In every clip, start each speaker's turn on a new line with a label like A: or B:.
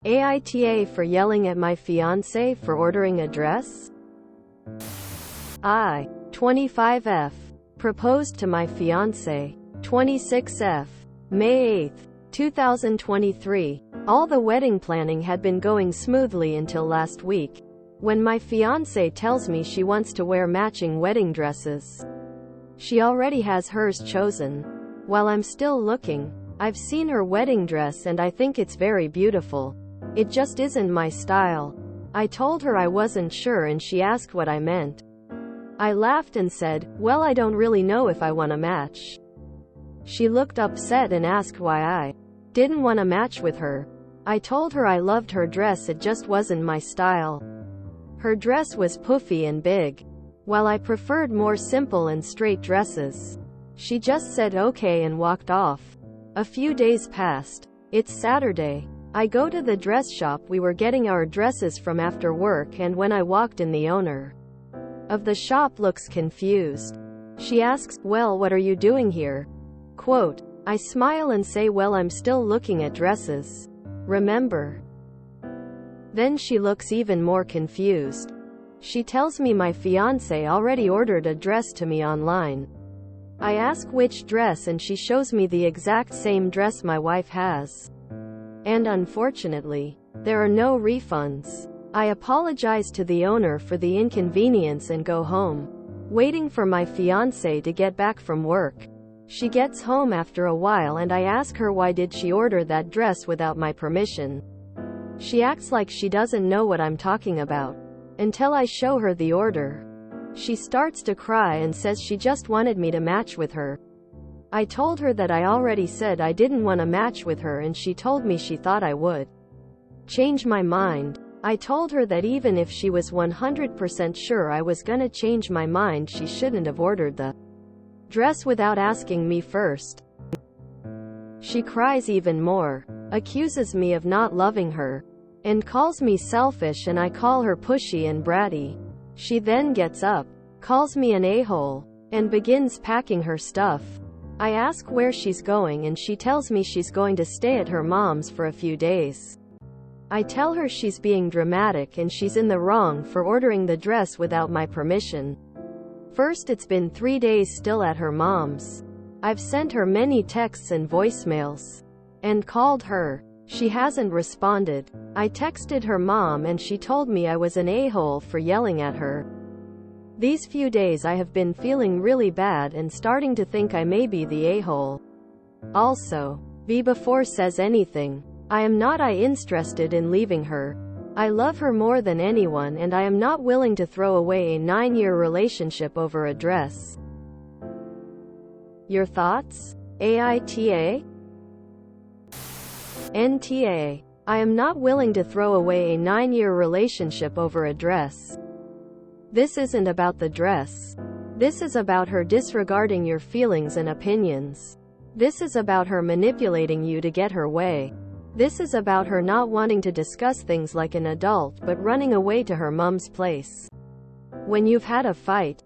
A: AITA for yelling at my fiancé for ordering a dress? 25F. Proposed to my fiancé. 26F. May 8, 2023. All the wedding planning had been going smoothly until last week, when my fiancé tells me she wants to wear matching wedding dresses. She already has hers chosen. While I'm still looking, I've seen her wedding dress and I think it's very beautiful. It just isn't my style. I told her I wasn't sure and she asked what I meant. I laughed and said, well, I don't really know if I want to match. She looked upset and asked why I didn't want to match with her. I told her I loved her dress, it just wasn't my style. Her dress was puffy and big, while I preferred more simple and straight dresses. She just said okay and walked off. A few days passed. It's Saturday. I go to the dress shop we were getting our dresses from after work, and when I walked in, the owner of the shop looks confused. She asks, well, what are you doing here? Quote, I smile and say, well, I'm still looking at dresses. Remember? Then she looks even more confused. She tells me my fiancé already ordered a dress to me online. I ask which dress and she shows me the exact same dress my wife has. And unfortunately, there are no refunds. I apologize to the owner for the inconvenience and go home, waiting for my fiancé to get back from work. She gets home after a while and I ask her why did she order that dress without my permission. She acts like she doesn't know what I'm talking about, until I show her the order. She starts to cry and says she just wanted me to match with her. I told her that I already said I didn't want to match with her and she told me she thought I would change my mind. I told her that even if she was 100% sure I was gonna change my mind, she shouldn't have ordered the dress without asking me first. She cries even more, accuses me of not loving her, and calls me selfish, and I call her pushy and bratty. She then gets up, calls me an a-hole, and begins packing her stuff. I ask where she's going and she tells me she's going to stay at her mom's for a few days. I tell her she's being dramatic and she's in the wrong for ordering the dress without my permission. First, it's been 3 days still at her mom's. I've sent her many texts and voicemails, and called her. She hasn't responded. I texted her mom and she told me I was an a-hole for yelling at her. These few days I have been feeling really bad and starting to think I may be the a-hole. Also, before says anything, I am not interested in leaving her. I love her more than anyone and I am not willing to throw away a 9-year relationship over a dress. Your thoughts? AITA? NTA. I am not willing to throw away a 9-year relationship over a dress. This isn't about the dress. This is about her disregarding your feelings and opinions. This is about her manipulating you to get her way. This is about her not wanting to discuss things like an adult but running away to her mom's place when you've had a fight.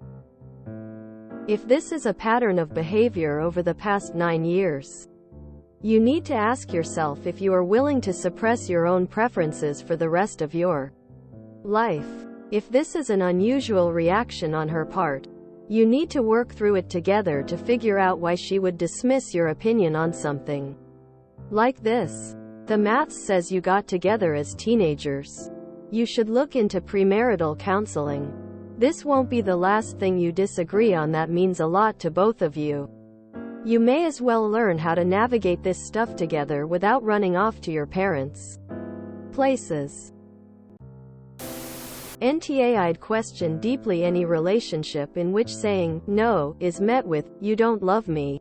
A: If this is a pattern of behavior over the past 9 years, you need to ask yourself if you are willing to suppress your own preferences for the rest of your life. If this is an unusual reaction on her part, you need to work through it together to figure out why she would dismiss your opinion on something like this. The maths says you got together as teenagers. You should look into premarital counseling. This won't be the last thing you disagree on that means a lot to both of you. You may as well learn how to navigate this stuff together without running off to your parents' places. NTA. I'd question deeply any relationship in which saying no is met with, you don't love me.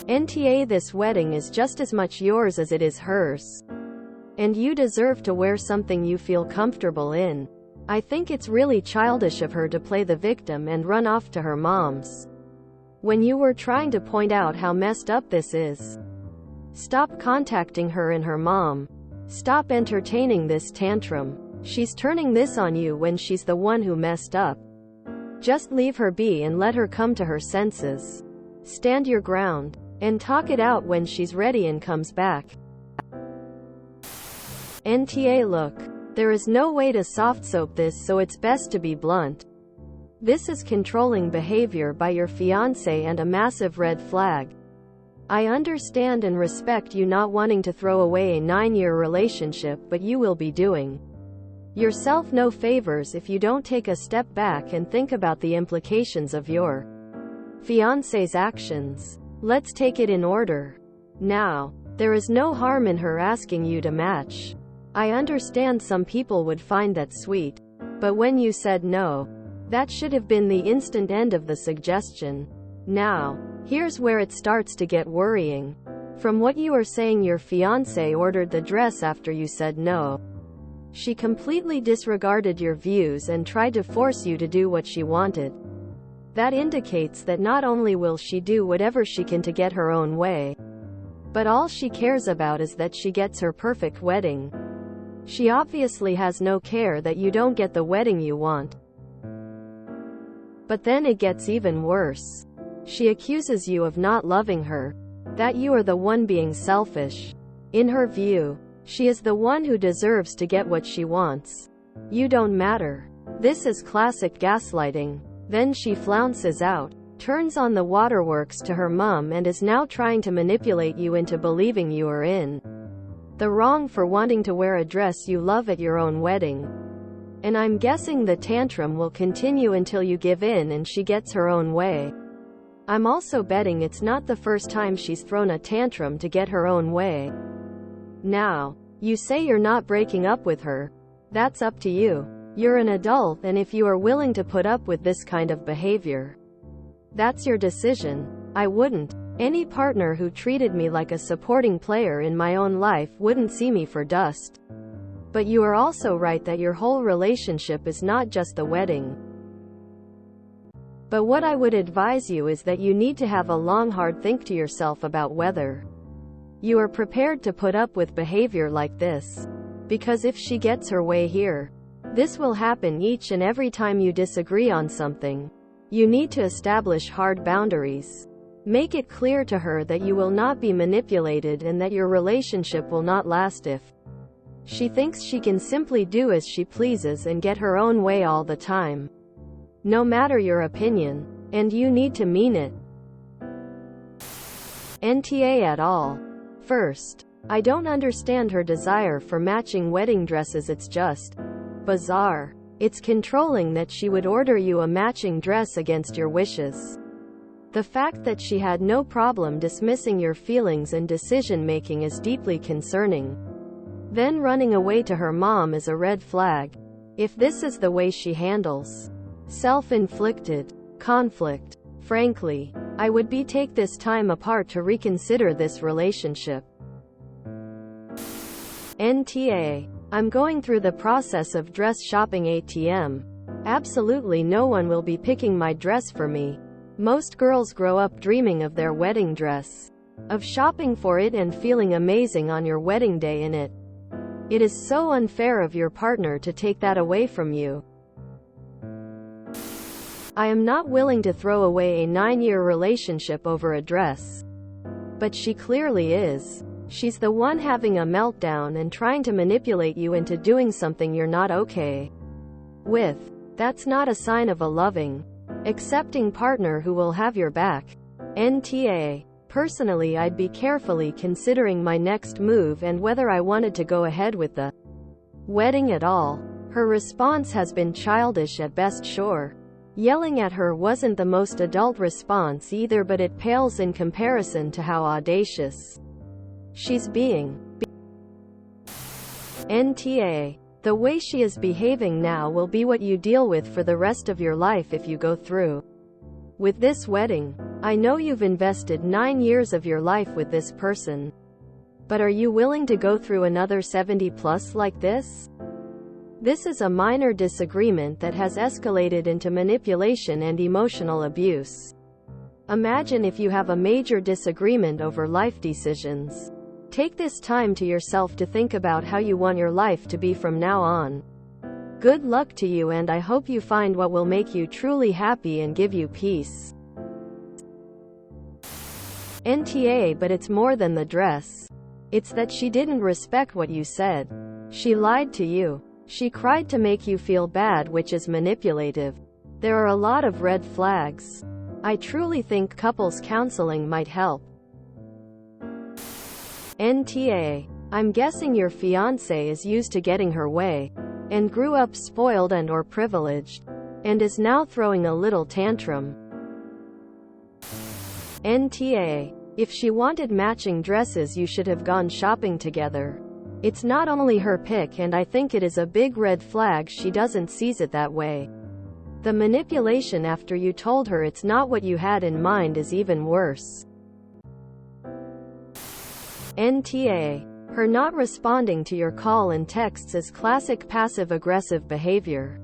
A: NTA. This wedding is just as much yours as it is hers. And you deserve to wear something you feel comfortable in. I think it's really childish of her to play the victim and run off to her mom's when you were trying to point out how messed up this is. Stop contacting her and her mom. Stop entertaining this tantrum. She's turning this on you when she's the one who messed up. Just leave her be and let her come to her senses. Stand your ground and talk it out when she's ready and comes back. NTA Look. There is no way to soft soap this, so it's best to be blunt. This is controlling behavior by your fiancé and a massive red flag. I understand and respect you not wanting to throw away a 9-year relationship, but you will be doing yourself no favors if you don't take a step back and think about the implications of your fiancé's actions. Let's take it in order. Now, there is no harm in her asking you to match. I understand some people would find that sweet, but when you said no, that should have been the instant end of the suggestion. Now, here's where it starts to get worrying. From what you are saying, your fiancé ordered the dress after you said no. She completely disregarded your views and tried to force you to do what she wanted. That indicates that not only will she do whatever she can to get her own way, but all she cares about is that she gets her perfect wedding. She obviously has no care that you don't get the wedding you want. But then it gets even worse. She accuses you of not loving her, that you are the one being selfish. In her view, she is the one who deserves to get what she wants. You don't matter. This is classic gaslighting. Then she flounces out, turns on the waterworks to her mom, and is now trying to manipulate you into believing you are in the wrong for wanting to wear a dress you love at your own wedding. And I'm guessing the tantrum will continue until you give in and she gets her own way. I'm also betting it's not the first time she's thrown a tantrum to get her own way. Now, you say you're not breaking up with her. That's up to you. You're an adult, and if you are willing to put up with this kind of behavior, that's your decision. I wouldn't. Any partner who treated me like a supporting player in my own life wouldn't see me for dust. But you are also right that your whole relationship is not just the wedding. But what I would advise you is that you need to have a long, hard think to yourself about whether you are prepared to put up with behavior like this. Because if she gets her way here, this will happen each and every time you disagree on something. You need to establish hard boundaries. Make it clear to her that you will not be manipulated and that your relationship will not last if she thinks she can simply do as she pleases and get her own way all the time. No matter your opinion. And you need to mean it. NTA at all. First, I don't understand her desire for matching wedding dresses. It's just bizarre. It's controlling that she would order you a matching dress against your wishes. The fact that she had no problem dismissing your feelings and decision-making is deeply concerning. Then running away to her mom is a red flag. If this is the way she handles self-inflicted conflict, frankly, I would take this time apart to reconsider this relationship. NTA. I'm going through the process of dress shopping ATM. Absolutely no one will be picking my dress for me. Most girls grow up dreaming of their wedding dress, of shopping for it and feeling amazing on your wedding day in it. It is so unfair of your partner to take that away from you. I am not willing to throw away a 9-year relationship over a dress. But she clearly is. She's the one having a meltdown and trying to manipulate you into doing something you're not okay with. That's not a sign of a loving, accepting partner who will have your back. NTA. Personally, I'd be carefully considering my next move and whether I wanted to go ahead with the wedding at all. Her response has been childish at best, sure. Yelling at her wasn't the most adult response either, but it pales in comparison to how audacious she's being. NTA. The way she is behaving now will be what you deal with for the rest of your life if you go through with this wedding. I know you've invested 9 years of your life with this person. But are you willing to go through another 70+ like this? This is a minor disagreement that has escalated into manipulation and emotional abuse. Imagine if you have a major disagreement over life decisions. Take this time to yourself to think about how you want your life to be from now on. Good luck to you, and I hope you find what will make you truly happy and give you peace. NTA. But it's more than the dress. It's that she didn't respect what you said. She lied to you. She cried to make you feel bad, which is manipulative. There are a lot of red flags. I truly think couples counseling might help. NTA. I'm guessing your fiancé is used to getting her way, and grew up spoiled and or privileged, and is now throwing a little tantrum. NTA. If she wanted matching dresses, you should have gone shopping together. It's not only her pick, and I think it is a big red flag she doesn't sees it that way. The manipulation after you told her it's not what you had in mind is even worse. NTA. Her not responding to your call and texts is classic passive-aggressive behavior.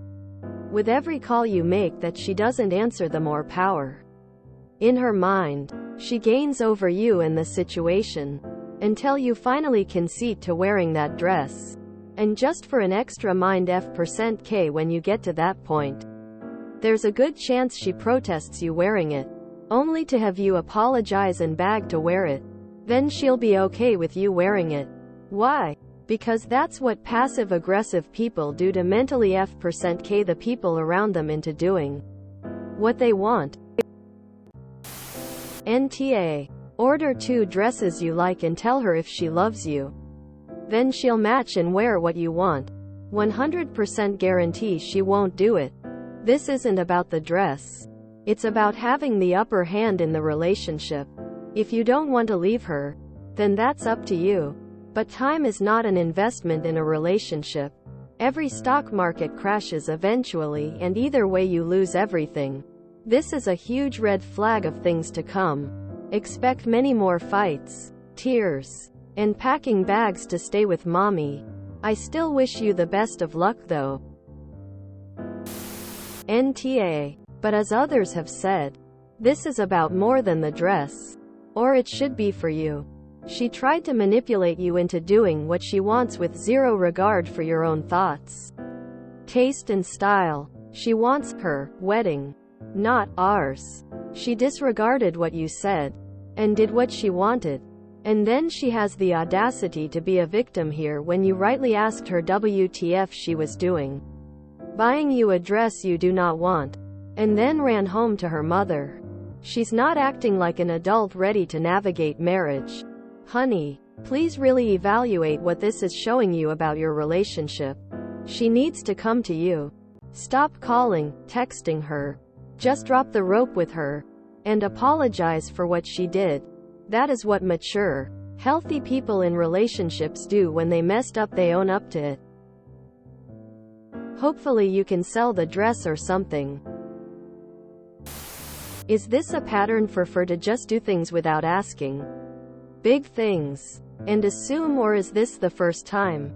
A: With every call you make that she doesn't answer, the more power. In her mind, she gains over you and the situation, until you finally concede to wearing that dress. And just for an extra mind %K, when you get to that point, there's a good chance she protests you wearing it, only to have you apologize and beg to wear it. Then she'll be okay with you wearing it. Why? Because that's what passive-aggressive people do to mentally %K the people around them into doing what they want. NTA. Order 2 dresses you like and tell her if she loves you, then she'll match and wear what you want. 100% guarantee she won't do it. This isn't about the dress. It's about having the upper hand in the relationship. If you don't want to leave her, then that's up to you. But time is not an investment in a relationship. Every stock market crashes eventually, and either way you lose everything. This is a huge red flag of things to come. Expect many more fights, tears, and packing bags to stay with mommy. I still wish you the best of luck though. NTA. But as others have said, this is about more than the dress. Or it should be for you. She tried to manipulate you into doing what she wants with zero regard for your own thoughts, taste and style. She wants her wedding, not ours. She disregarded what you said, and did what she wanted. And then she has the audacity to be a victim here when you rightly asked her WTF she was doing. Buying you a dress you do not want, and then ran home to her mother. She's not acting like an adult ready to navigate marriage. Honey, please really evaluate what this is showing you about your relationship. She needs to come to you. Stop calling, texting her. Just drop the rope with her, and apologize for what she did. That is what mature, healthy people in relationships do. When they messed up, they own up to it. Hopefully you can sell the dress or something. Is this a pattern for her to just do things without asking? Big things, and assume, or is this the first time?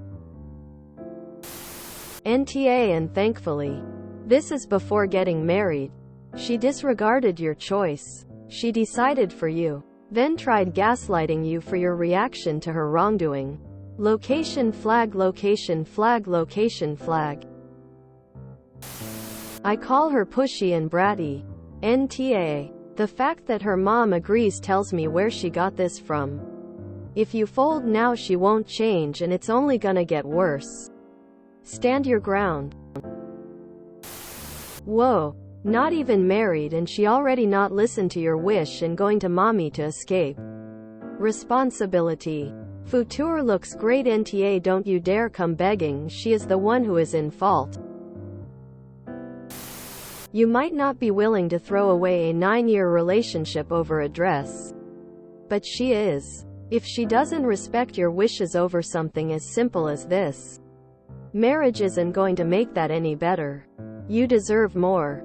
A: NTA. And thankfully, this is before getting married. She disregarded your choice. She decided for you, then tried gaslighting you for your reaction to her wrongdoing. Location flag, location flag, location flag. I call her pushy and bratty. NTA. The fact that her mom agrees tells me where she got this from. If you fold now, she won't change, and it's only gonna get worse. Stand your ground. Whoa. Not even married, and she already not listened to your wish and going to mommy to escape responsibility. Future looks great. NTA. Don't you dare come begging. She is the one who is in fault. You might not be willing to throw away a 9-year relationship over a dress, but she is. If she doesn't respect your wishes over something as simple as this, marriage isn't going to make that any better. You deserve more.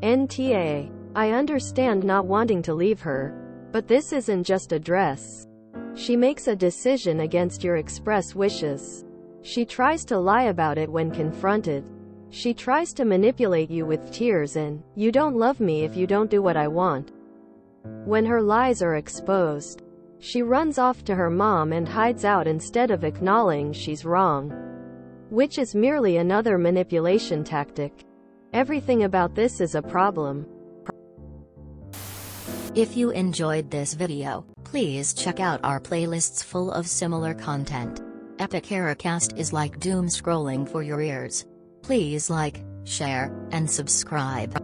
A: NTA. I understand not wanting to leave her, but this isn't just a dress. She makes a decision against your express wishes. She tries to lie about it when confronted. She tries to manipulate you with tears and, "You don't love me if you don't do what I want." When her lies are exposed, she runs off to her mom and hides out instead of acknowledging she's wrong, which is merely another manipulation tactic. Everything about this is a problem.
B: If you enjoyed this video, please check out our playlists full of similar content. epic Heracast is like doom scrolling for your ears. Please like, share, and subscribe.